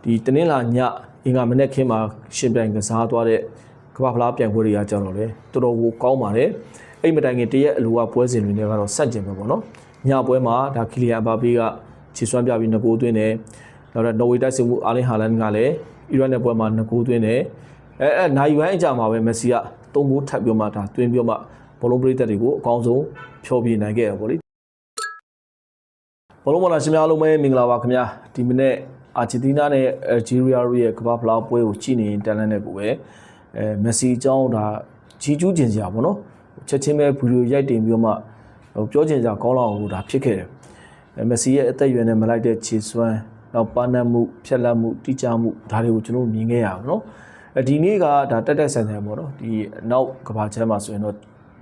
ဒီတနင်္လာညအင်္ဂါမနေ့ခင်းမှာရှင်ပြိုင်ကစားသွားတဲ့ကမ္ဘာဖလားပြိုင်ပွဲတွေကကြောက်တော့လေတော်တော်ကိုကောင်းပါတယ်အဲ့မတိုင်ခင်တရက်အလိုကပွဲစဉ်တွေနဲ့ကတော့ဆက်ကျင်ပဲပေါ့နော်ညပွဲမှာဒါကီလီယန်ဘာပေကခြေစွမ်းပြပြီး2ဂိုးသွင်းတယ်နောက်တော့နော်ဝေတိုက်စစ်မှုအာလင်ဟာလန်ကလည်းအီရတ်နဲ့ပွဲမှာ2ဂိုးသွင်းတယ်နိုင်ဝိုင်းအကြမှာပဲမက်ဆီက3ဂိုးထပ်ပြီးမှဒါသွင်းပြီးမှဘောလုံးပရိသတ်တွေကိုအကောင်းဆုံးဖျော်ပြနိုင်ခဲ့ရပေါ့လေဘောလုံးမလာရှင်များအားလုံးပဲမင်္ဂလာပါခင်ဗျာဒီမနေ့အာဂျင်တီးနားနဲ့အယ်ဂျီးရီးယားရဲ့ကမ္ဘာဖလားပွဲကိုကြည့်နေရင်တန်လန့်တဲ့ကိုပဲမက်ဆီအကြောင်းဒါကြီးကျူးကျင်စရာပေါ့နော်ချက်ချင်းပဲဗီဒီယိုရိုက်တင်ပြီးမှပြောချင်စရာကောင်းလောက်အောင်ဒါဖြစ်ခဲ့တယ်မက်ဆီရဲ့အသက်အရွယ်နဲ့မလိုက်တဲ့ခြေစွမ်းနောက်ပါနတ်မှုဖြက်လက်မှုတိကျမှုဒါတွေကိုကျွန်တော်မြင်ခဲ့ရအောင်နော်ဒီနေ့ကဒါတက်တက်ဆန်ဆန်ပေါ့နော်ဒီနောက်ကမ္ဘာချမ်းမှာဆိုရင်တော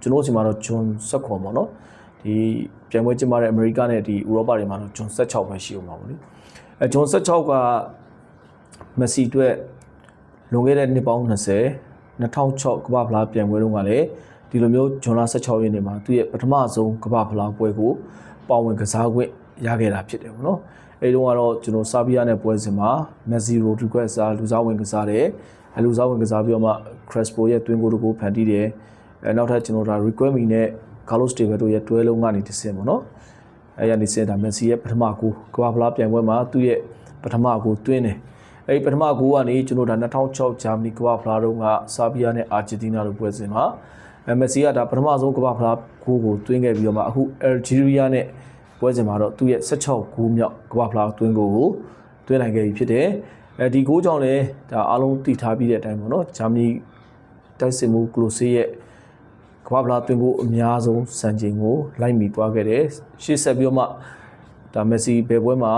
့ကျွန်တော်စီမှာတော့ဂျွန်ဆက်ခွန်ပေါ့နော်ဒီပြိုင်ပွဲကျင်းပတဲ့အမေရိကနဲ့ဒီဥရောပတွေမှာတော့ဂျွန်16ပဲရှိအောင်ပါဗောလေဂျွန်16ကမက်ဆီအတွက်လွန်ခဲ့တဲ့နှစ်ပေါင်း20 2006ကမ္ဘာဖလားပြိုင်ပွဲတုန်းကလည်းဒီလိုမျိုးဂျွန်လ16ရက်နေ့မှာသူ့ရဲ့ပထမဆုံးကမ္ဘာဖလားပွဲကိုပါဝင်ကစားခွင့်ရခဲ့တာဖြစ်တယ်ဗောနော်အဲဒီတုန်းကတော့ကျွန်တော်ဆာဘီယာနဲ့ပွဲစဉ်မှာမက်ဆီရိုဒရီဂက်စ်လူစားဝင်ကစားတယ်လူစားဝင်ကစားပြီးတော့မှခရက်စပိုရဲ့တွင်းကိုတကူဖန်တီးတယ်နောက်ထပ်ကျွန်တော်ဒါ requirement နဲ့ Carlos Tevez တို့ရဲ့တွဲလုံးကနေတစ်ဆင့်ပေါ့နော်အဲရနေစင်ဒါမက်ဆီရဲ့ပထမဂိုးကမ္ဘာဖလားပြိုင်ပွဲမှာသူ့ရဲ့ပထမဂိုးသွင်းတယ်အဲဒီပထမဂိုးကနေကျွန်တော်ဒါ2006ဂျာမနီကမ္ဘာဖလားတုန်းကဆာဘီယာနဲ့အာဂျင်တီးနားတို့ပွဲစဉ်မှာမက်ဆီကဒါပထမဆုံးကမ္ဘာဖလားဂိုးကိုသွင်းခဲ့ပြီးတော့မှအခုအယ်ဂျီးရီးယားနဲ့ပွဲစဉ်မှာတော့သူ့ရဲ့16ဂိုးမြောက်ကမ္ဘာဖလားသွင်းကိုသွင်းနိုင်ခဲ့ပြီဖြစ်တယ်ဒီဂိုးကြောင့်လည်းဒါအားလုံးသိထားပြီးတဲ့အတိုင်းပေါ့နော်ဂျာမနီတိုက်စစ်မှုကလိုဆေးရဲ့ကမ္ဘာဖလားသွင်းကိုအများဆုံးစံချိန်ကိုလိုက်မိသွားခဲ့တယ်ရှေ့ဆက်ပြီးတော့မှဒါမက်ဆီဘယ်ပွဲမှာ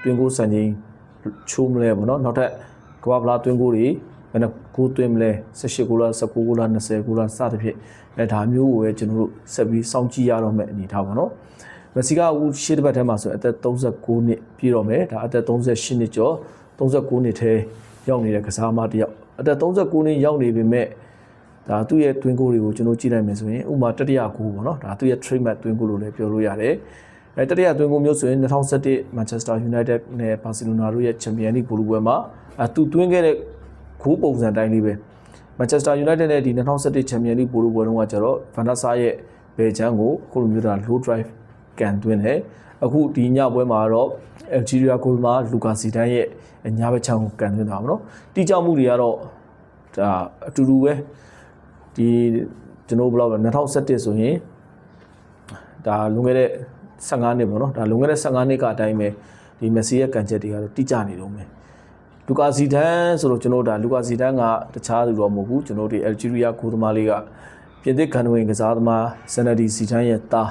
သွင်းကိုစံချိန်ချိုးမလဲပေါ့နော်နောက်ထပ်ကမ္ဘာဖလားသွင်းကိုတွေဘယ်နှဂိုးသွင်းမလဲ18ဂိုးလား19ဂိုးလား20ဂိုးလားစသဖြင့်ဒါမျိုးကိုပဲကျွန်တော်တို့ဆက်ပြီးစောင့်ကြည့်ရတော့မယ့်အနေထားပေါ့နော်မက်ဆီကအခုရှေ့တစ်ပတ်ထဲမှာဆိုအသက်39နှစ်ပြည့်တော့မယ်ဒါအသက်38နှစ်ကျော်39နှစ်ထဲရောက်နေတဲ့ကစားမတစ်ယောက်အသက်39နှစ်ရောက်နေပေမဲ့ဒါသူ့ရဲ့တွင်းကိုတွေကိုကျွန်တော်ကြည့်နိုင်မယ်ဆိုရင်ဥပမာတတိယကိုပေါ့နော်ဒါသူ့ရဲ့ trademark တွင်းကိုလို့လည်းပြောလို့ရတယ်တတိယတွင်းကိုမျိုးဆိုရင်2017 Manchester United နဲ့ Barcelona တို့ရဲ့ Champions League ဘောလုံးပွဲမှာသူတွင်းခဲ့တဲ့ဂိုးပုံစံတိုင်းလေးပဲ Manchester United နဲ့ဒီ2017 Champions League ဘောလုံးပွဲတုန်းကကျတော့ Van der Sar ရဲ့ဘယ်ချမ်းကိုခုလိုမျိုးဒါ low drive ကန်တွင်းတယ်အခုဒီညပွဲမှာတော့ Algeria ကိုမှာလူကာစီဒန်ရဲ့ညာဘက်ချမ်းကိုကန်သွင်းတာပါနော်တိကျမှုတွေကတော့ဒါအတူတူပဲဒီကျွန်တော်ဘယ်လောက်လဲ2017ဆိုရင်ဒါလွန်ခဲ့တဲ့15နှစ်ပေါ့နော်ဒါလွန်ခဲ့တဲ့15နှစ်ကအတိုင်းပဲဒီမက်ဆီရဲ့ကန်ချက်တွေကတော့တိကျနေတော့မယ်လူကာစီဒန်ဆိုတော့ကျွန်တော်ဒါလူကာစီဒန်ကတခြားသူတော့မဟုတ်ဘူးကျွန်တော်ဒီ Algeria ကိုသမားလေးကပြင်သစ်ကန်ဝင်ကစားသမားဇန်နဒီစီဒန်ရဲ့သာ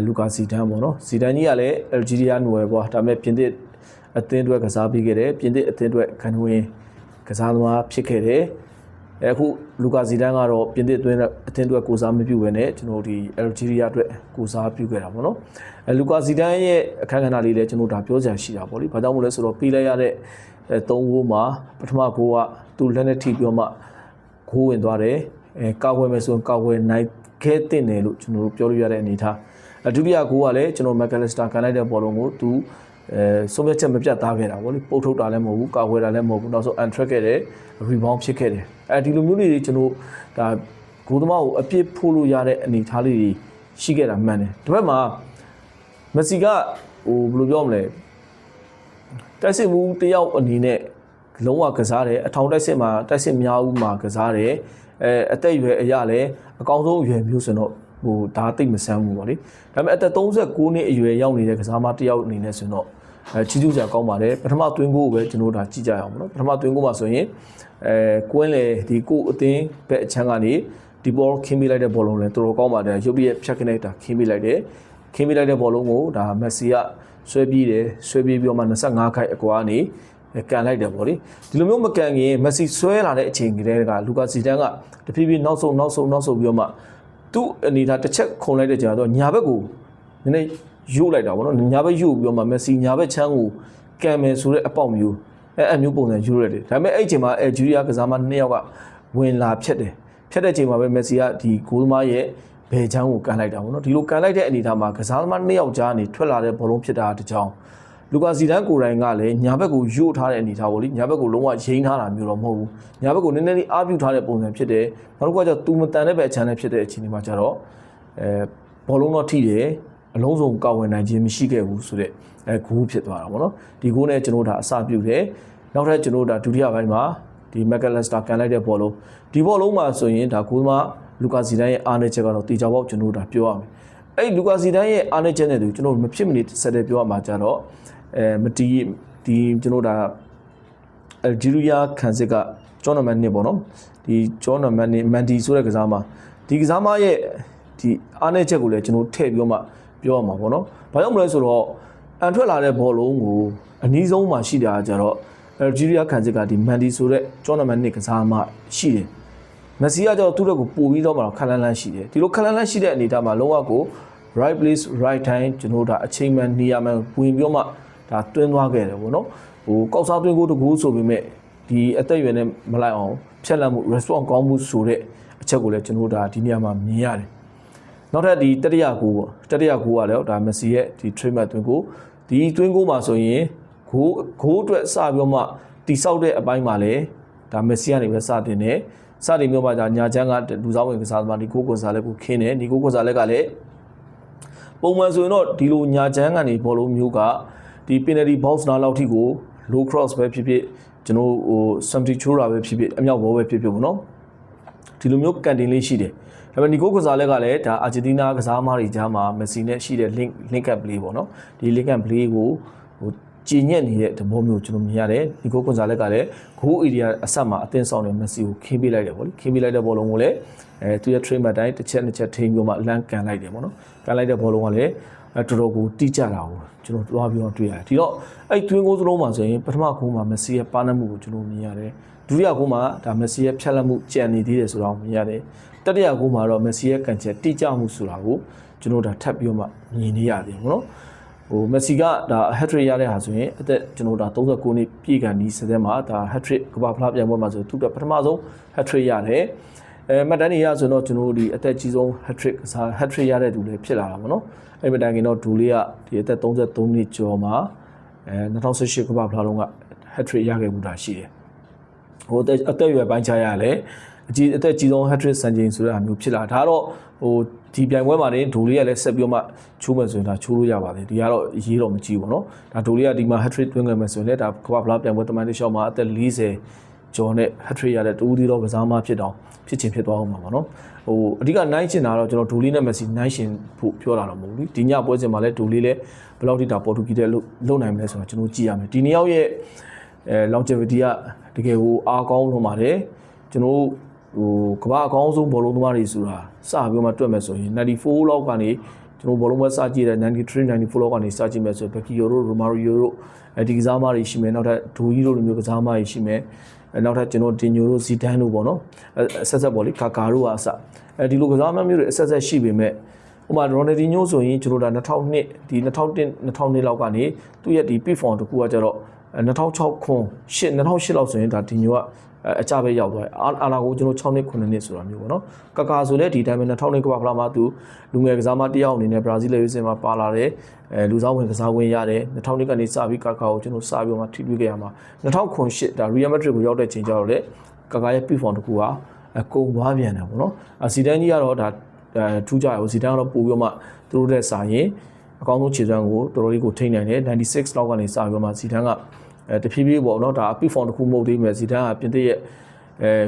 းလူကာစီဒန်ပေါ့နော်စီဒန်ကြီးကလည်း Algeria နွယ်ပေါ့ဒါပေမဲ့ပြင်သစ်အသင်းအတွက်ကစားပြီးခဲ့တယ်ပြင်သစ်အသင်းအတွက်ကန်ဝင်ကစားသမားဖြစ်ခဲ့တယ်အခုလူကာစီဒန်ကတော့ပြင်သစ်အသင်းအတွက်ကိုစားမပြုဘဲနဲ့ကျွန်တော်ဒီ Algeria အတွက်ကိုစားပြုခဲ့တာပေါ့နော်လူကာစီဒန်ရဲ့အခန်းကဏ္ဍလေးလည်းကျွန်တော်ဒါပြောစရာရှိတာပေါ့လေဘာကြောင့်မို့လဲဆိုတော့ပြီးလိုက်ရတဲ့3ဂိုးမှာပထမဂိုးကသူ့လက်နဲ့ထိပြီးမှဂိုးဝင်သွားတယ်ကောက်ဝဲမယ်ဆိုရင်ကောက်ဝဲနိုင်ခဲ့တဲ့တယ်လို့ကျွန်တော်တို့ပြောလို့ရတဲ့အနေထားဒုတိယဂိုးကလည်းကျွန်တော် McAllister ကန်လိုက်တဲ့ဘောလုံးကိုသူဆုံးဖြတ်ချက်မပြတ်သားခဲ့တာဗောလေပုတ်ထုတ်တာလည်းမဟုတ်ဘူးကာဝယ်တာလည်းမဟုတ်ဘူးနောက်ဆုံး untrack ခဲ့တယ် rebound ဖြစ်ခဲ့တယ်ဒီလိုမျိုးလေးတွေကျွန်တော်ဒါဂိုးသမားကိုအပြစ်ဖို့လို့ရတဲ့အနေထားလေးတွေရှိခဲ့တာမှန်တယ်ဒီဘက်မှာမက်ဆီကဟိုဘယ်လိုပြောမလဲတိုက်စစ်မှုတယောက်အနေနဲ့လုံးဝကစားတယ်အထောင်တိုက်စစ်မှာတိုက်စစ်များဦးမှာကစားတယ်အသက်အရွယ်အရလည်းအကောင်းဆုံးအရွယ်မျိုးဆိုတော့ဟိုဒါသိမ့်မဆန်းဘူးဗောလေဒါပေမဲ့အသက်39နှစ်အရွယ်ရောက်နေတဲ့ကစားမတစ်ယောက်အနေနဲ့ဆိုတော့ချီးကျူးစရာကောင်းပါတယ်ပထမတွင်းကိုပဲကျွန်တော်ဒါကြည့်ကြရအောင်ဗောနော်ပထမတွင်းကိုမှာဆိုရင်ကွင်းလေဒီကိုအသင်းဘက်အချမ်းကနေဒီဘောခင်းပေးလိုက်တဲ့ဘောလုံးလည်းတော်တော်ကောင်းပါတယ်ရုပ်ရည်ဖြတ်ခင်းလိုက်တာခင်းပေးလိုက်တယ်ခင်းပေးလိုက်တဲ့ဘောလုံးကိုဒါမက်ဆီကဆွဲပြေးတယ်ဆွဲပြေးပြီးတော့မှ25ခိုက်အကွာနေကန်လိုက်တယ်ဗောလေဒီလိုမျိုးမကန်ခင်မက်ဆီဆွဲလာတဲ့အချိန်ကလေးကလူကာစီဒန်ကတဖြည်းဖြည်းနောက်ဆုံးပြီးတော့မှသူ့အနေထားတစ်ချက်ခုံလိုက်တဲ့ကြာတော့ညာဘက်ကိုနည်းနည်းယို့လိုက်တာဗောနော်ညာဘက်ယို့ပြီးတော့မှမက်ဆီညာဘက်ချမ်းကိုကန်မယ်ဆိုတဲ့အပေါက်မျိုးအမျိုးပုံစံယူရတယ်ဒါပေမဲ့အဲ့အချိန်မှာဂျူရီးယားကစားမ2ယောက်ကဝင်လာဖြတ်တဲ့အချိန်မှာပဲမက်ဆီကဒီဂိုးသမားရဲ့ဘယ်ချမ်းကိုကန်လိုက်တာဗောနော်ဒီလိုကန်လိုက်တဲ့အနေထားမှာကစားသမား2ယောက်ကြားနေထွက်လာတဲ့ဘောလုံးဖြစ်တာတကြောင် လူကာစီဒန်ကိုယ်တိုင်ကလည်းညာဘက်ကိုယို့ထားတဲ့အနေထားပေါ့လေညာဘက်ကိုလုံးဝရိမ့်ထားတာမျိုးတော့မဟုတ်ဘူးညာဘက်ကိုနည်းနည်းလေးအားပြုထားတဲ့ပုံစံဖြစ်တယ်နောက်တစ်ခုကကျတော့သူမတန်တဲ့ဘက်အခြမ်းနဲ့ဖြစ်တဲ့အချိန်ဒီမှာကျတော့ဘောလုံးတော့ထိတယ်အလုံးစုံကောက်ဝင်နိုင်ခြင်းမရှိခဲ့ဘူးဆိုတဲ့ဂိုးဖြစ်သွားတာပေါ့နော်ဒီဂိုးနဲ့ကျွန်တော်တို့ဒါအစပြုတယ်နောက်ထပ်ကျွန်တော်တို့ဒါဒုတိယပိုင်းမှာဒီမက်ကလက်စတာကန်လိုက်တဲ့ဘောလုံးဒီဘောလုံးမှာဆိုရင်ဒါဂိုးမှာလူကာစီဒန်ရဲ့အားနည်းချက်ကတော့တေချာပေါက်ကျွန်တော်တို့ဒါပြောရမယ်အဲ့လူကာစီဒန်ရဲ့အားနည်းချက်နဲ့တူကျွန်တော်တို့မဖြစ်မနေဆက်တဲ့ပြောရမှာကြတော့မတီးဒီကျွန်တော်တို့ဒါဂျီရူယာခန်စစ်ကကျောင်းနံပါတ်1ပေါ့နော်ဒီကျောင်းနံပါတ်1မန်ဒီဆိုတဲ့ကစားမဒီကစားမရဲ့ဒီအားနည်းချက်ကိုလည်းကျွန်တော်ထည့်ပြီးတော့မှပြောရမှာပေါ့နော်ဘာကြောင့်မလဲဆိုတော့အန်ထွက်လာတဲ့ဘောလုံးကိုအနည်းဆုံးမှရှိတာကြတော့ဂျီရူယာခန်စစ်ကဒီမန်ဒီဆိုတဲ့ကျောင်းနံပါတ်1ကစားမရှိတယ်မက်ဆီကကျတော့သူ့ဘက်ကိုပို့ပြီးတော့မှခက်လန်းလန်းရှိတယ်ဒီလိုခက်လန်းလန်းရှိတဲ့အနေအထားမှာလုံးဝကို right place right time ကျွန်တော်တို့ဒါအချိန်မှန်နေရာမှန်ဝင်ပြီးတော့မှဒါတွင်းသွားခဲ့တယ်ပေါ့နော်ဟိုကောက်စားတွင်းကိုတကူဆိုပေမဲ့ဒီအသက်အရွယ်နဲ့မလိုက်အောင်ဖြတ်လက်မှု response ကောင်းမှုဆိုတဲ့အချက်ကိုလည်းကျွန်တော်တို့ဒါဒီနေရာမှာမြင်ရတယ်နောက်ထပ်ဒီတတိယကိုပေါ့တတိယကိုကလည်းဒါမက်ဆီရဲ့ဒီ trademark တွင်းကိုဒီတွင်းကိုမှာဆိုရင်ဂိုးအတွက်စပြီးတော့မှတိဆောက်တဲ့အပိုင်းမှာလည်းဒါမက်ဆီကနေပဲစတင်တယ်စတင်မျိုးမှာဒါညာချမ်းကလူစားဝင်ကစားသမားဒီကိုကွန်ဆာလက်ကိုခင်းတယ်ဒီကိုကွန်ဆာလက်ကလည်းပုံမှန်ဆိုရင်တော့ဒီလိုညာချမ်းကနေဘောလုံးမျိုးကဒီ penalty box နားလောက်ထိကို low cross ပဲဖြစ်ဖြစ်ကျွန်တော်ဟို something ချိုးတာပဲဖြစ်ဖြစ်အမြောက်ဘောပဲဖြစ်ဖြစ်ပေါ့နော်ဒီလိုမျိုးကန်တင်လေးရှိတယ်ဒါပေမဲ့ဒီကိုကွန်ဆာလက်ကလည်းဒါအာဂျင်တီးနားကစားသမားတွေကြားမှာမက်ဆီနဲ့ရှိတဲ့ link up play ပေါ့နော်ဒီ link up play ကိုဟိုကျဉ်ညက်နေတဲ့သဘောမျိုးကျွန်တော်မြင်ရတယ်ဒီကိုကွန်ဆာလက်ကလည်းဂိုး area အဆက်မှာအသင်းဆောင်တဲ့မက်ဆီကိုခင်းပေးလိုက်တယ်ပေါ့လေခင်းပေးလိုက်တဲ့ဘောလုံးကိုလည်းသူရဲ့ trademark တိုင်းတစ်ချက်နှစ်ချက်ထိန်းပြီးမှလမ်းကန်လိုက်တယ်ပေါ့နော်ကန်လိုက်တဲ့ဘောလုံးကလည်းတော်တော်ကိုတိကျတာကိုကျွန်တော်သွားပြီးတော့တွေ့ရတယ်ဒီတော့အဲ့တွင်းကိုစလုံးမှာဆိုရင်ပထမဂိုးမှာမက်ဆီရဲ့ပါနမှုကိုကျွန်တော်မြင်ရတယ်ဒုတိယဂိုးမှာဒါမက်ဆီရဲ့ဖြတ်လက်မှုကြံနေသေးတယ်ဆိုတာကိုမြင်ရတယ်တတိယဂိုးမှာတော့မက်ဆီရဲ့ကန်ချက်တိကျမှုဆိုတာကိုကျွန်တော်ဒါထပ်ပြီးတော့မှမြင်နေရတယ်ပေါ့နော်ဟိုမက်ဆီကဒါ hat trick ရတဲ့ဟာဆိုရင်အသက်ကျွန်တော်ဒါ39နှစ်ပြည့်ကန်ဒီစတဲ့မှာဒါ hat trick ကမ္ဘာဖလားပြိုင်ပွဲမှာဆိုသူကပထမဆုံး hat trick ရတယ်မှတ်တမ်းတွေရဆိုတော့ကျွန်တော်ဒီအသက်ကြီးဆုံး hat trick ရတဲ့သူလည်းဖြစ်လာတာပေါ့နော်အဲ့မတိုင်ခင်တော့ဒူလေးကဒီအသက်33နှစ်ကျော်မှာ2018ကမ္ဘာဖလားလုံးက hat trick ရခဲ့မှုတာရှိတယ်ဟိုအသက်အရွယ်ပိုင်းခြားရလဲအသက်ကြီးဆုံး hat trick စံချိန်ဆိုတဲ့အမျိုးဖြစ်လာဒါတော့ဟိုဒီပြိုင်ပွဲမှာဒူလေးကလည်းဆက်ပြီးမှချိုးမယ်ဆိုရင်ဒါချိုးလို့ရပါတယ်ဒီကတော့ရေးတော့မကြည့်ဘူးเนาะဒါဒူလေးကဒီမှာ hat trick တွင်းခဲ့မယ်ဆိုရင်လည်းဒါကမ္ဘာဖလားပြိုင်ပွဲတမန်တစ်လျှောက်မှာအသက်40ကျော်နဲ့ hat trick ရတဲ့တူးသီးတော့ကစားမဖြစ်တော့ဖြစ်ချင်းဖြစ်သွားအောင်ပါပေါ့နော်ဟိုအဓိကနိုင်ချင်တာတော့ကျွန်တော်ဒူလီနဲ့မက်ဆီနိုင်ရှင်ဖို့ပြောတာတော့မဟုတ်ဘူးဒီညပွဲစဉ်မှာလည်းဒူလီလည်းဘယ်လောက်ထိတာပေါ်တူဂီတဲ့လုံနိုင်မလဲဆိုတော့ကျွန်တော်ကြည့်ရမယ်ဒီနှစ်ယောက်ရဲ့longevity ကတကယ်ကိုအားကောင်းဆုံးပါတယ်ကျွန်တော်ဟိုကမ္ဘာအကောင်းဆုံးဘောလုံးသမားတွေဆိုတာစပြီးမှတွက်မယ်ဆိုရင်94လောက်ကနေကျွန်တော်ဘောလုံးပွဲစကြည့်တဲ့93 94လောက်ကနေစကြည့်မယ်ဆိုဘက်ကီယိုတို့ရိုမာရီယိုတို့ဒီကစားမတွေရှိမယ်နောက်ထပ်ဒူကြီးတို့လိုမျိုးကစားမတွေရှိမယ်နောက်ထပ်ကျွန်တော်တင်ညိုတို့ဇီဒန်တို့ပေါ့နော်ဆက်ဆက်ပေါ့လေကာကာတို့ကအစဒီလိုကစားမမျိုးတွေဆက်ဆက်ရှိပေမဲ့ဥပမာရိုနယ်ဒီညိုဆိုရင်ကျွန်တော်ဒါ2002ဒီ2001 2002လောက်ကနေသူ့ရဲ့ဒီ peak form တကူကကျတော့2006ခွန်8 2008လောက်ဆိုရင်ဒါဒီညိုကအကြပဲရောက်သွားတယ်အာလာကိုကျွန်တော်6နှစ်9နှစ်ဆိုတာမျိုးပေါ့နော်ကာကာဆိုလည်းဒီတိုင်းပဲ2000ကမ္ဘာဖလားမှာသူလူငယ်ကစားမတစ်ယောက်အနေနဲ့ဘရာဇီးလေရွေးစင်မှာပါလာတယ်လူစားဝင်ကစားဝင်ရတယ်2000ကနေစပြီးကာကာကိုကျွန်တော်စပြီးမှထိတွေ့ခဲ့ရမှာ2008ဒါရီယယ်မက်ဒရစ်ကိုရောက်တဲ့ချိန်ကျတော့လေကာကာရဲ့ peak form တကူကအကုန်သွားပြန်တယ်ပေါ့နော်ဇီဒန်ကြီးကတော့ဒါထူးကြရအောင်ဇီဒန်ကတော့ပို့ပြီးမှသူတို့တဲ့စာရင်အကောင်းဆုံးခြေစွမ်းကိုတော်တော်လေးကိုထိန်းနိုင်တယ်96လောက်ကနေစပြီးမှဇီဒန်ကတဖြည်းဖြည်းပေါ့နော်ဒါ peak form တခုမဟုတ်သေးမယ်ဇီဒန်ကပြင်သစ်ရဲ့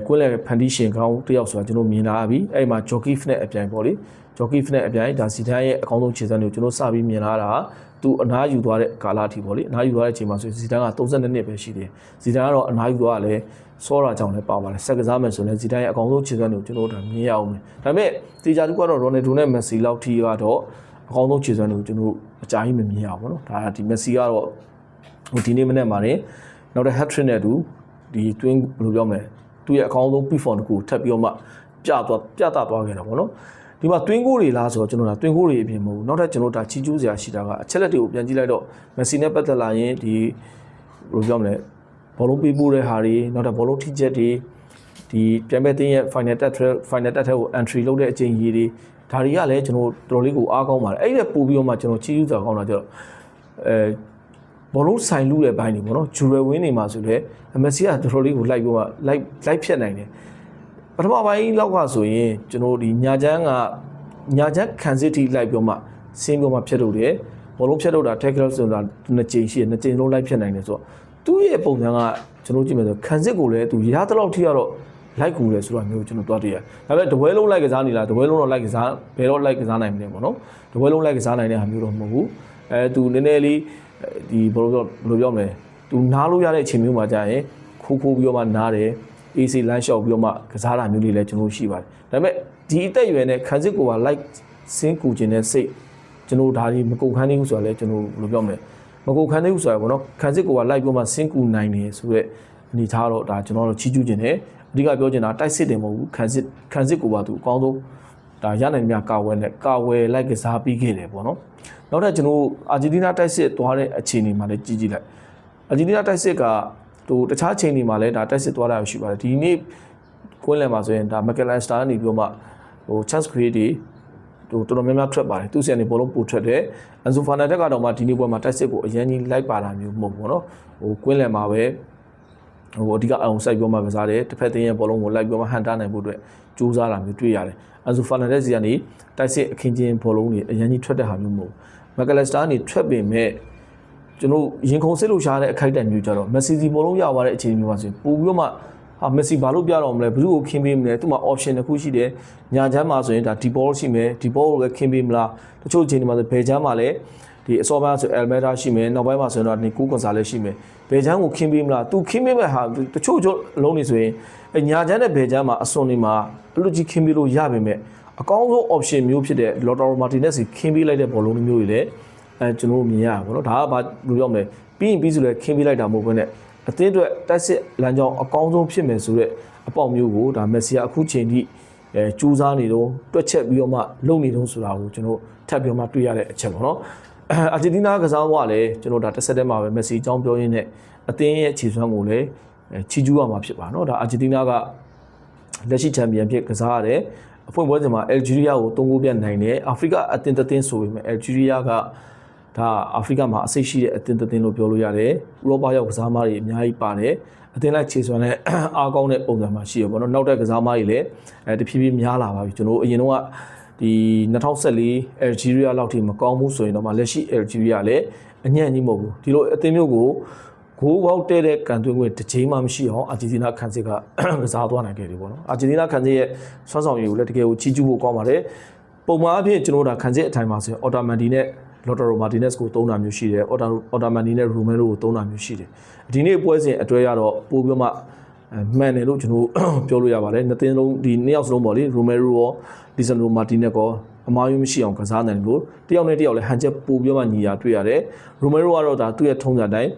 ကွင်းလယ်ဖန်တီးရှင်ကောင်းတယောက်ဆိုတာကျွန်တော်မြင်လာပြီအဲ့မှာ Jockey နဲ့အပြိုင်ပေါ့လေ Jockey နဲ့အပြိုင်ဒါဇီဒန်ရဲ့အကောင်းဆုံးခြေစွမ်းတွေကိုကျွန်တော်စပြီးမြင်လာတာသူအနားယူသွားတဲ့ကာလအထိပေါ့လေအနားယူသွားတဲ့အချိန်မှာဆိုဇီဒန်က32နှစ်ပဲရှိတယ်ဇီဒန်ကတော့အနားယူသွားတယ်စောတာကြောင့်လည်းပါပါတယ်ဆက်ကစားမယ်ဆိုရင်ဇီဒန်ရဲ့အကောင်းဆုံးခြေစွမ်းတွေကိုကျွန်တော်တို့မြင်ရအောင်မယ်ဒါပေမဲ့တေချာတူကတော့ရိုနယ်ဒိုနဲ့မက်ဆီလောက်ထိကတော့အကောင်းဆုံးခြေစွမ်းတွေကိုကျွန်တော်တို့အကြိုင်းမမြင်ရဘူးပေါ့နော်ဒါဒီမက်ဆီကတော့ဒီနေ့မနေ့မှာနောက်တဲ့ hat trick နဲ့တူဒီ twin ဘယ်လိုပြောမလဲသူ့ရဲ့အကောင်းဆုံး peak form တခုထပ်ပြီးတော့မှပြတာသွားခဲ့တာပေါ့နော်ဒီမှာ twin goal တွေလားဆိုတော့ကျွန်တော်ဒါ twin goal တွေအပြင်မဟုတ်ဘူးနောက်ထပ်ကျွန်တော်ဒါချီကျူးစရာရှိတာကအချက်လက်တွေကိုပြန်ကြည့်လိုက်တော့ Messi နဲ့ပတ်သက်လာရင်ဒီဘယ်လိုပြောမလဲဘောလုံးပေးပို့တဲ့ဟာတွေနောက်ထပ်ဘောလုံးထိချက်တွေဒီပြန်မဲ့တင်းရဲ့ final touch ထဲကို entry လုပ်တဲ့အချိန်ကြီးတွေဒါတွေကလည်းကျွန်တော်တော်တော်လေးကိုအားကောင်းပါတယ်အဲ့ဒီပို့ပြီးတော့မှကျွန်တော်ချီကျူးစရာကောင်းတာကျတော့ ဘောလုံးဆိုင်လူတဲ့ဘိုင်းနေပေါ့နော်ဂျူရယ်ဝင်းနေမှာဆိုလေမက်ဆီကတော်တော်လေးကိုလိုက်ပြီးတော့လိုက်ဖြတ်နိုင်တယ်ပထမပိုင်းလောက်ကဆိုရင်ကျွန်တော်ဒီညာချမ်းခံစစ်ထိလိုက်ပြီးတော့မှဆင်းပြီးမှဖြတ်လို့တယ်ဘောလုံးဖြတ်လို့တာ tackle ဆိုတာ2ကြိမ်ရှိတယ်2ကြိမ်လုံးလိုက်ဖြတ်နိုင်တယ်ဆိုတော့သူ့ရဲ့ပုံစံကကျွန်တော်ကြည့်မယ်ဆိုခံစစ်ကိုလည်းသူရသလောက်ထိကတော့လိုက်ကူတယ်ဆိုတာမျိုးကျွန်တော်တွားတည်ရတယ်ဒါပေမဲ့တပွဲလုံးလိုက်ကစားနေလားတပွဲလုံးတော့လိုက်ကစားဘယ်တော့လိုက်ကစားနိုင်မလဲပေါ့နော်တပွဲလုံးလိုက်ကစားနိုင်တဲ့ဟာမျိုးတော့မဟုတ်ဘူးသူနည်းနည်းလေးဒီဘယ်လိုပြောမလဲသူနားလို့ရတဲ့အချိန်မျိုးမှာကြာရင်ခိုးပြီးတော့မှနားတယ် AC လမ်းလျှောက်ပြီးတော့မှကစားတာမျိုးတွေလည်းကျွန်တော်ရှိပါတယ်ဒါပေမဲ့ဒီအသက်အရွယ်နဲ့ခံစစ်ကိုပါလိုက်စင်းကူခြင်းနဲ့စိတ်ကျွန်တော်ဒါဒီမကုန်ခန်းသေးဘူးဆိုတာလည်းကျွန်တော်ဘယ်လိုပြောမလဲမကုန်ခန်းသေးဘူးဆိုတာပေါ့နော်ခံစစ်ကိုပါလိုက်ပြီးတော့မှစင်းကူနိုင်တယ်ဆိုတော့အနေထားတော့ဒါကျွန်တော်တို့ချီးကျူးခြင်းနဲ့အဓိကပြောချင်တာတိုက်စစ်တယ်မဟုတ်ဘူးခံစစ်ကိုပါသူအကောင်းဆုံးဒါရနိုင်မြကာဝယ်လိုက်ကစားပြီးခဲ့တယ်ပေါ့နော်နောက်ထပ်ကျွန်တော်အာဂျင်တီးနားတိုက်စစ်သွားတဲ့အခြေအနေမှာလည်းကြည့်လိုက်အာဂျင်တီးနားတိုက်စစ်ကသူတခြားအချိန်တွေမှာလည်းဒါတိုက်စစ်သွားတာရှိပါတယ်ဒီနေ့ကွင်းလယ်မှာဆိုရင်ဒါမက်ကယ်လန်စတာကနေပြီးတော့မှchance create တွေတော်တော်များများထွက်ပါတယ်သူ့ဆီကနေဘောလုံးပို့ထွက်တယ်အန်ဆိုဖာနာတက်ကတော့မှဒီနေ့ပွဲမှာတိုက်စစ်ကိုအရင်ကြီးလိုက်ပါတာမျိုးမဟုတ်ဘူးပေါ့နော်ကွင်းလယ်မှာပဲအဓိကအောင်စိုက်ပြောမှကစားတယ်တစ်ဖက်တင်းရဲ့ဘောလုံးကိုလိုက်ပြောမှဟန်တာနိုင်ဖို့အတွက်ကြိုးစားတာမျိုးတွေ့ရတယ်အန်ဆိုဖာနာတက်စီကနေတိုက်စစ်အခင်းချင်းဘောလုံးတွေအရင်ကြီးထွက်တဲ့ဟာမျိုးမဟုတ်မက်ကယ်လစတာကနေထွက်ပေမဲ့ကျွန်တော်ရင်ခုန်စစ်လို့ရှားတဲ့အခိုက်အတန့်မျိုးကြတော့မက်ဆီစီဘောလုံးရသွားတဲ့အခြေအနေမျိုးပါဆိုပို့ပြီးတော့မှမက်ဆီဘာလို့ပြတော့မလဲဘယ်သူ့ကိုခင်းပေးမလဲသူ့မှာ option တစ်ခုရှိတယ်ညာချမ်းမှာဆိုရင်ဒါဒီဘောရှိမယ်ဒီဘောကိုလည်းခင်းပေးမလားတချို့အချိန်တွေမှာဆိုဘယ်ချမ်းမှာလည်းဒီအစောပိုင်းဆိုအယ်မက်ဒါရှိမယ်နောက်ပိုင်းမှာဆိုတော့နီကိုကွန်ဆာလည်းရှိမယ်ဘယ်ချမ်းကိုခင်းပေးမလားသူခင်းပေးမဲ့ဟာတချို့အလုံးနေဆိုရင်ညာချမ်းနဲ့ဘယ်ချမ်းမှာအစွန်နေမှာအလူကြီးခင်းပေးလို့ရပါမယ်အကောင်းဆုံး option မျိုးဖြစ်တဲ့ Lautaro Martinez ကိုခင်းပေးလိုက်တဲ့ဘောလုံးမျိုးတွေလည်းကျွန်တော်မြင်ရပါဘောနော်ဒါကဘာလို့ပြောမလဲပြီးရင်ပြီးဆိုလဲခင်းပေးလိုက်တာမဟုတ်ဘဲနဲ့အသင်းအတွက်တိုက်စစ်လမ်းကြောင်းအကောင်းဆုံးဖြစ်မယ်ဆိုတဲ့အပေါက်မျိုးကိုဒါမက်ဆီကအခုချိန်ထိကြိုးစားနေတော့တွက်ချက်ပြီးတော့မှလုပ်နေတော့ဆိုတာကိုကျွန်တော်ထပ်ပြီးတော့မှတွေ့ရတဲ့အချက်ပေါ့နော်အာဂျင်တီးနားကစားဖို့ကလည်းကျွန်တော်ဒါတစ်ဆက်တည်းမှာပဲမက်ဆီအကြောင်းပြောရင်းနဲ့အသင်းရဲ့ခြေစွမ်းကိုလည်းချီးကျူးရမှာဖြစ်ပါနော်ဒါအာဂျင်တီးနားကလက်ရှိချန်ပီယံဖြစ်ကစားရတယ်အဖွင့်ပွဲစဉ်မှာအယ်ဂျီးရီးယားကို3ဂိုးပြတ်နိုင်တယ်အာဖရိကအသင်းတစ်သင်းဆိုပေမဲ့အယ်ဂျီးရီးယားကဒါအာဖရိကမှာအစိတ်ရှိတဲ့အသင်းတစ်သင်းလို့ပြောလို့ရတယ်ဥရောပရောက်ကစားသမားတွေအများကြီးပါတယ်အသင်းလိုက်ခြေစွမ်းနဲ့အားကောင်းတဲ့ပုံစံမှာရှိရပေါ့နော်နောက်တဲ့ကစားသမားတွေလည်းတဖြည်းဖြည်းများလာပါပြီကျွန်တော်အရင်တော့ဒီ2014အယ်ဂျီးရီးယားလောက်ထိမကောင်းဘူးဆိုရင်တော့မှလက်ရှိအယ်ဂျီးရီးယားလည်းအညံ့ကြီးမဟုတ်ဘူးဒီလိုအသင်းမျိုးကိုဂိုးပေါက်တဲ့ကန်သွင်းခွင့်တစ်ချိန်မှမရှိအောင်အာဂျင်တီးနားခံစစ်ကကစားသွားနိုင်ခဲ့တယ်ပေါ့နော်အာဂျင်တီးနားခံစစ်ရဲ့ဆွမ်းဆောင်ရည်ကိုလည်းတကယ်ကိုချီးကျူးဖို့ကောင်းပါတယ်ပုံမှန်အဖြစ်ကျွန်တော်တို့ခံစစ်အထိုင်မှာဆိုရင်အော်တာမန်ဒီနဲ့Lautaro Martinez ကိုသုံးတာမျိုးရှိတယ်အော်တာမန်ဒီနဲ့ Romero ကိုသုံးတာမျိုးရှိတယ်ဒီနေ့ပွဲစဉ်အတွဲရတော့ပို့ပြီးမှမှန်တယ်လို့ကျွန်တော်ပြောလို့ရပါတယ်နှစ်သင်းလုံးဒီနှစ်ယောက်စလုံးပေါ့လေ Romero ရော Lisandro Martinez ကောအမားရိုးမရှိအောင်ကစားနိုင်လို့တယောက်နဲ့တယောက်လည်းဟန်ချက်ပို့ပြီးမှညီရာတွေ့ရတယ် Romero ကတော့ဒါသူ့ရဲ့ထုံးစံတိုင်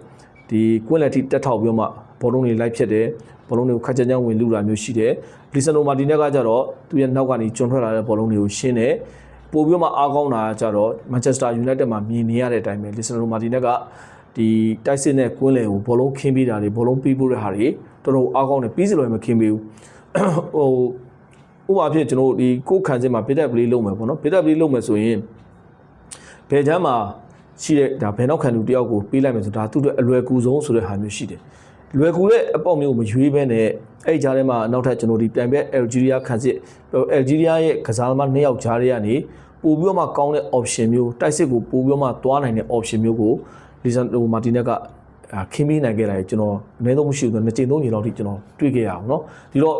းဒီကွင်းလက်ထိတက်ထောက်ပြီးမှဘောလုံးတွေလိုက်ဖြစ်တယ်ဘောလုံးတွေကိုခက်ကြမ်းကြမ်းဝင်လူတာမျိုးရှိတယ် Lisandro Martinez ကကြတော့သူ့ရဲ့နောက်ကနေကျွန်းထွက်လာတဲ့ဘောလုံးတွေကိုရှင်းတယ်ပို့ပြီးမှအားကောင်းတာကြတော့ Manchester United မှာမြင်နေရတဲ့အတိုင်းပဲ Lisandro Martinez ကဒီတိုက်စစ်နဲ့ကွင်းလယ်ကိုဘောလုံးခင်းပေးတာတွေဘောလုံးပေးဖို့တဲ့ဟာတွေတော်တော်အားကောင်းတယ်ပြီးစလို့မခင်းပေးဘူးဥပမာဖြစ်ကျွန်တော်ဒီကိုခံစစ်မှာ bit up play လုပ်မယ်ပေါ့နော် bit up play လုပ်မယ်ဆိုရင်ဘယ်ချမ်းမှာရှိတဲ့ဒါဘယ်နောက်ခံလူတယောက်ကိုပေးလိုက်မယ်ဆိုဒါသူ့အတွက်အလွယ်ကူဆုံးဆိုတဲ့ဟာမျိုးရှိတယ်လွယ်ကူတဲ့အပေါက်မျိုးကိုမရွေးဘဲနဲ့အဲ့ကြားထဲမှာနောက်ထပ်ကျွန်တော်ဒီပြိုင်ဘက်အယ်ဂျီးရီးယားခံစစ်အယ်ဂျီးရီးယားရဲ့ကစားသမား2ယောက်ကြားထဲကနေပို့ပြီးမှကောင်းတဲ့ option မျိုးတိုက်စစ်ကိုပို့ပြီးမှသွားနိုင်တဲ့ option မျိုးကိုLisandro Martinez ကခင်းပေးနိုင်ခဲ့တာကျွန်တော်အနည်းဆုံးမရှိဘူး2ကြိမ်3ကြိမ်လောက်ထိကျွန်တော်တွေ့ခဲ့ရအောင်เนาะဒီတော့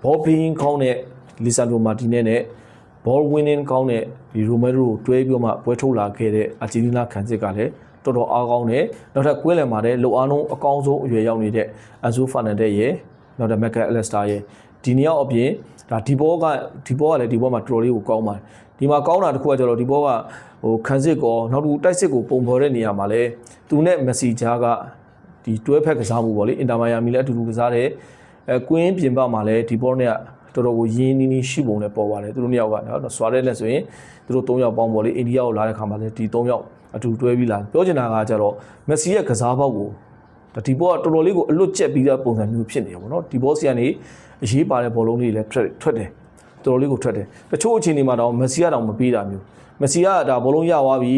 ball playing ကောင်းတဲ့ Lisandro Martinez နဲ့ ball winning ကောင်းတဲ့ဒီ Romero ကိုတွဲပြီးမှပွဲထုတ်လာခဲ့တဲ့အာဂျင်တီးနားခံစစ်ကလည်းတော်တော်အားကောင်းတယ်နောက်ထပ်ကွင်းလယ်မှာလည်းလိုအားလုံးအကောင်းဆုံးအရွယ်ရောက်နေတဲ့ Enzo Fernandez ရဲ့နောက်ထပ် Mikel Arteta ရဲ့ဒီနှစ်ယောက်အပြင်ဒါဒီဘောကလည်းဒီဘောမှာတော်တော်လေးကိုကောင်းပါတယ်ဒီမှာကောင်းတာတစ်ခုကကျတော့ဒီဘောကခံစစ်ကောနောက်တစ်ခုတိုက်စစ်ကိုပုံဖော်တဲ့နေရာမှာလည်းသူနဲ့မက်ဆီဂျာကဒီတွဲဖက်ကစားမှုပေါ့လေအင်တာမိုင်ယာမီလည်းအတူတူကစားတယ်ကွင်းပြင်ပမှာလည်းဒီဘောနဲ့တော်တော်ကိုရင်းနှီးရှိပုံနဲ့ပေါ်ပါတယ်သူတို့နှစ်ယောက်ကနော်ဆွာတဲ့လက်ဆိုရင်သူတို့3ယောက်ပေါင်းပေါ့လေအိန္ဒိယကိုလာတဲ့ခါမှာလည်းဒီ3ယောက်အတူတွဲပြီးလာပြောချင်တာကကျတော့မက်ဆီရဲ့ကစားပေါက်ကိုဒီဘောကတော်တော်လေးကိုအလွတ်ကျက်ပြီးတဲ့ပုံစံမျိုးဖြစ်နေရပါတော့ဒီဘောစီကနေအရေးပါတဲ့ဘောလုံးလေးလည်းထွက်တယ် တော်တော်လေးကိုထွက်တယ်တချို့အချိန်တွေမှာတော့မက်ဆီကတော့မပေးတာမျိုးမက်ဆီကဒါဘောလုံးရသွားပြီ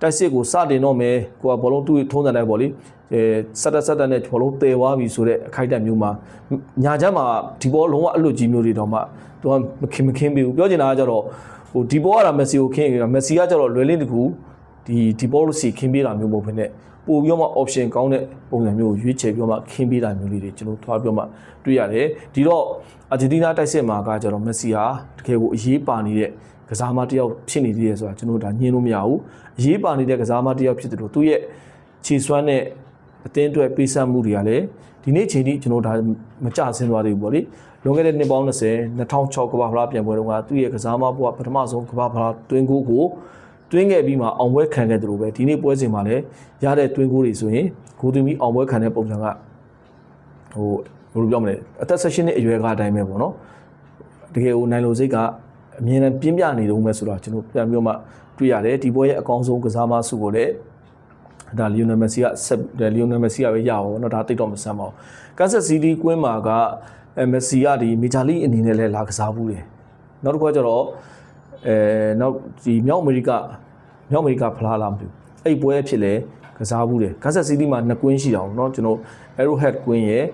တိုက်စစ်ကိုစတင်တော့မယ်ကိုကဘောလုံးသူ့ထုံးစံတိုင်းပေါ့လေဆက်တက်နဲ့ဘောလုံးတည်သွားပြီဆိုတဲ့အခိုက်အတန့်မျိုးမှာညာချမ်းမှာဒီဘောလုံးကအလွတ်ကြီးမျိုးတွေတော့မှသူကမခင်းပေးဘူးပြောချင်တာကကျတော့ဟိုဒီဘောကမက်ဆီကိုခင်းနေတာမက်ဆီကကျတော့လွယ်လင်းတကူဒီဘောလို့စီခင်းပေးတာမျိုးမဟုတ်ဘဲနဲ့ပို့ပြီးတော့မှ option ကောင်းတဲ့ပုံစံမျိုးကိုရွေးချယ်ပြီးတော့မှခင်းပေးတာမျိုးလေးတွေကျွန်တော်ထွားပြီးတော့မှတွေ့ရတယ်ဒီတော့အာဂျင်တီးနားတိုက်စစ်မှာကကျတော့မက်ဆီဟာတကယ်ကိုအရေးပါနေတဲ့ကစားမတစ်ယောက်ဖြစ်နေသေးတယ်ဆိုတာကျွန်တော်ဒါညင်းလို့မရဘူးအရေးပါနေတဲ့ကစားမတစ်ယောက်ဖြစ်တယ်လို့သူ့ရဲ့ခြေစွမ်းနဲ့အသင်းအတွက်ပေးဆပ်မှုတွေကလည်းဒီနေ့ချိန်ထိကျွန်တော်ဒါမကြဆင်းသွားသေးဘူးပေါ့လေလွန်ခဲ့တဲ့နှစ်ပေါင်း20 2006ကမ္ဘာ့ဖလားပြန်ပွဲတုန်းကသူ့ရဲ့ကစားမဘဝပထမဆုံးကမ္ဘာ့ဖလားတွင်းကိုတွင်းခဲ့ပြီးမှအောင်ပွဲခံခဲ့တယ်လို့ပဲဒီနေ့ပွဲစဉ်မှာလည်းရတဲ့တွင်းကိုတွေဆိုရင်ဂိုးသွင်းပြီးအောင်ပွဲခံတဲ့ပုံစံကဟိုဘယ်လိုပြောမလဲအသက်16နှစ်အရွယ်ကအတိုင်းပဲပေါ့နော်တကယ်ကိုနိုင်လိုစိတ်ကအမြင်နဲ့ပြင်းပြနေတော့မယ်ဆိုတော့ကျွန်တော်ပြန်ပြီးတော့မှတွေ့ရတယ်ဒီပွဲရဲ့အကောင်းဆုံးကစားမဆုကိုလည်းဒါလီယိုနယ်မက်ဆီကလီယိုနယ်မက်ဆီကပဲရပါဘောเนาะဒါတိတ်တော့မဆန်းပါဘူးကန်ဆတ်စီးတီးကွင်းမှာကမက်ဆီကဒီမေဂျာလိအနေနဲ့လည်းလာကစားဘူးတယ်နောက်တစ်ခါကျတော့နောက်ဒီမြောက်အမေရိကဖလားလာမလို့အဲ့ပွဲဖြစ်လဲကစားဘူးတယ်ကန်ဆတ်စီးတီးမှာ2ကွင်းရှိတာပေါ့เนาะကျွန်တော် Arrowhead ကွင်းရဲ့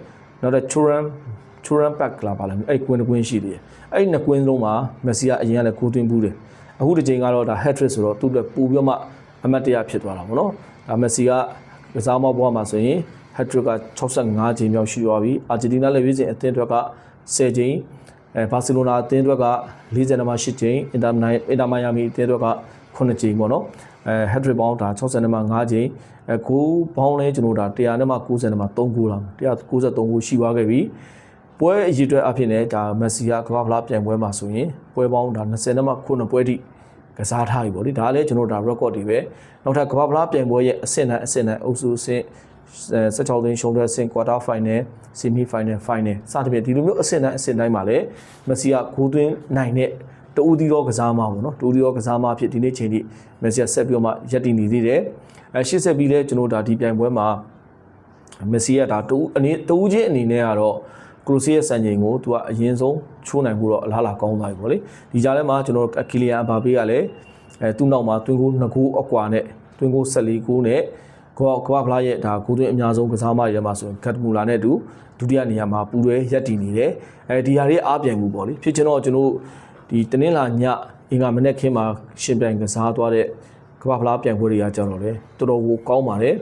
နောက်တဲ့ Churran Park လာပါလားအဲ့ကွင်း2ကွင်းရှိတယ်အဲ့2ကွင်းလုံးမှာမက်ဆီကအရင်ကလည်းကိုသွင်းဘူးတယ်အခုဒီချိန်ကတော့ဒါ hat trick ဆိုတော့သူ့အတွက်ပို့ပြီးမှအမတ်တရဖြစ်သွားတာပေါ့နော်ဒါမက်ဆီကကစားမဘွားမှာဆိုရင် hat trick က65ချိန်မြောက်ရှိသွားပြီအာဂျင်တီးနားလည်းရွေးစင်အသင်းအတွက်က10ချိန်ဘာစီလိုနာအသင်းအတွက်က48ချိန်အင်တာမိုင်ယာမီအသင်းအတွက်က9ချိန်ပေါ့နော်hat trick ပေါင်းဒါ65ချိန်ဂိုးပေါင်းလဲကျွန်တော်ဒါ100နဲ့မှ90နဲ့မှ3ဂိုးလား193ဂိုးရှိသွားခဲ့ပြီပွဲအရေးအတွက်အဖြစ်နဲ့ဒါမက်ဆီကကမ္ဘာ့ဖလားပြိုင်ပွဲမှာဆိုရင်ပွဲပေါင်းဒါ20နဲ့မှ9ပွဲထိကစားထားပြီပေါ့လေဒါလည်းကျွန်တော်ဒါ record တွေပဲနောက်ထပ်ကမ္ဘာ့ဖလားပြိုင်ပွဲရဲ့အဆင့်တိုင်းအုပ်စုအဆင့်16သိန်းရှုံးတဲ့အဆင့် quarter final semi final final စသဖြင့်ဒီလိုမျိုးအဆင့်တိုင်းမှာလည်းမက်ဆီကဂိုးသွင်းနိုင်တဲ့တူဦးသီးသောကစားမပေါ့နော်တူဦးသီးသောကစားမဖြစ်ဒီနေ့ချိန်ထိမက်ဆီကဆက်ပြီးတော့မှရပ်တည်နေသေးတယ်ရှေ့ဆက်ပြီးလဲကျွန်တော်ဒါဒီပြိုင်ပွဲမှာမက်ဆီကဒါတူဦးချင်းအနေနဲ့ကတော့ကရိုစီရဲ့စံချိန်ကိုသူကအရင်ဆုံးချိုးနိုင်မှုတော့အလားအလာကောင်းသွားပြီပေါ့လေဒီကြားထဲမှာကျွန်တော်ကီလီယန်အဘာဘေးကလည်းသူ့နောက်မှာတွင်းကို2ဂိုးအကွာနဲ့တွင်းကို14ဂိုးနဲ့ကမ္ဘာဖလားရဲ့ဒါဂိုးသွင်းအများဆုံးကစားမတွေမှာဆိုရင်ဂတ်မူလာနဲ့တူဒုတိယနေရာမှာပူတွဲရပ်တည်နေတယ်ဒီဟာတွေအားပြိုင်မှုပေါ့လေဖြစ်ချင်တော့ကျွန်တော်ဒီတနင်္လာညအင်္ဂါမနေ့ခင်းမှာရှင်ပြိုင်ကစားသွားတဲ့ကမ္ဘာဖလားပြိုင်ပွဲတွေကကြောက်တော့လေတော်တော်ကိုကောင်းပါတယ်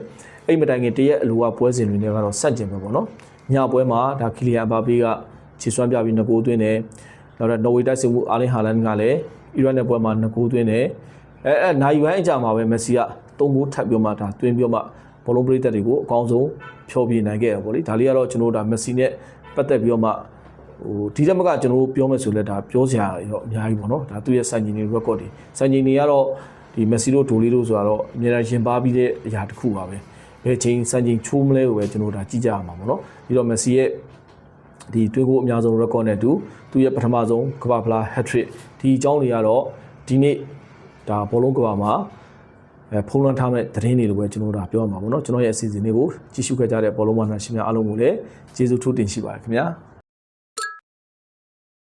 အဲ့မတိုင်ခင်တရက်အလိုကပွဲစဉ်တွေနဲ့ကတော့ဆက်ကျင်ပဲပေါ့နော်ညပွဲမှာဒါကီလီယန်အဘာဘေးကခြေစွမ်းပြပြီး2ဂိုးသွင်းတယ်နောက်တော့နော်ဝေတိုက်စစ်မှုအာလင်ဟာလန်ကလည်းအီရတ်နဲ့ပွဲမှာ2ဂိုးသွင်းတယ်နိုင်ဝိုင်းအကြမှာပဲမက်ဆီက3ဂိုးထပ်ပြီးမှဒါသွင်းပြီးမှဘောလုံးပရိသတ်တွေကိုအကောင်းဆုံးဖြောပြနိုင်ခဲ့ရပါဘောလေဒါလေးကတော့ကျွန်တော်တို့ဒါမက်ဆီနဲ့ပတ်သက်ပြီးတော့မှဟိုဒီတက်မကကျွန်တော်တို့ပြောမယ်ဆိုလဲဒါပြောစရာရောအများကြီးပေါ့နော်ဒါသူ့ရဲ့စံချိန်တွေ record တွေစံချိန်တွေကတော့ဒီမက်ဆီတို့ဒိုလီတို့ဆိုတော့အများကြီးရင်ပါပြီးတဲ့အရာတစ်ခုပါပဲဘယ်ချိန်စံချိန်ချိုးမလဲကိုပဲကျွန်တော်ဒါကြည့်ကြရမှာပေါ့နော်ပြီးတော့မက်ဆီရဲ့ဒီတွင်းကိုအများဆုံး record နဲ့သူရဲ့ပထမဆုံးကမ္ဘာဖလား hat trick ဒီအကြောင်းတွေကတော့ဒီနေ့ဒါဘောလုံးကမ္ဘာမှာဖုံးလွှမ်းထားမဲ့သတင်းတွေလိုပဲကျွန်တော်တို့ပြောရမှာပေါ့နော်ကျွန်တော်ရဲ့အစီအစဉ်လေးကိုကြည့်ရှုခဲ့ကြတဲ့ဘောလုံးမနာရှင်များအားလုံးကိုလည်းကျေးဇူးထူးတင်ရှိပါတယ်ခင်ဗျာ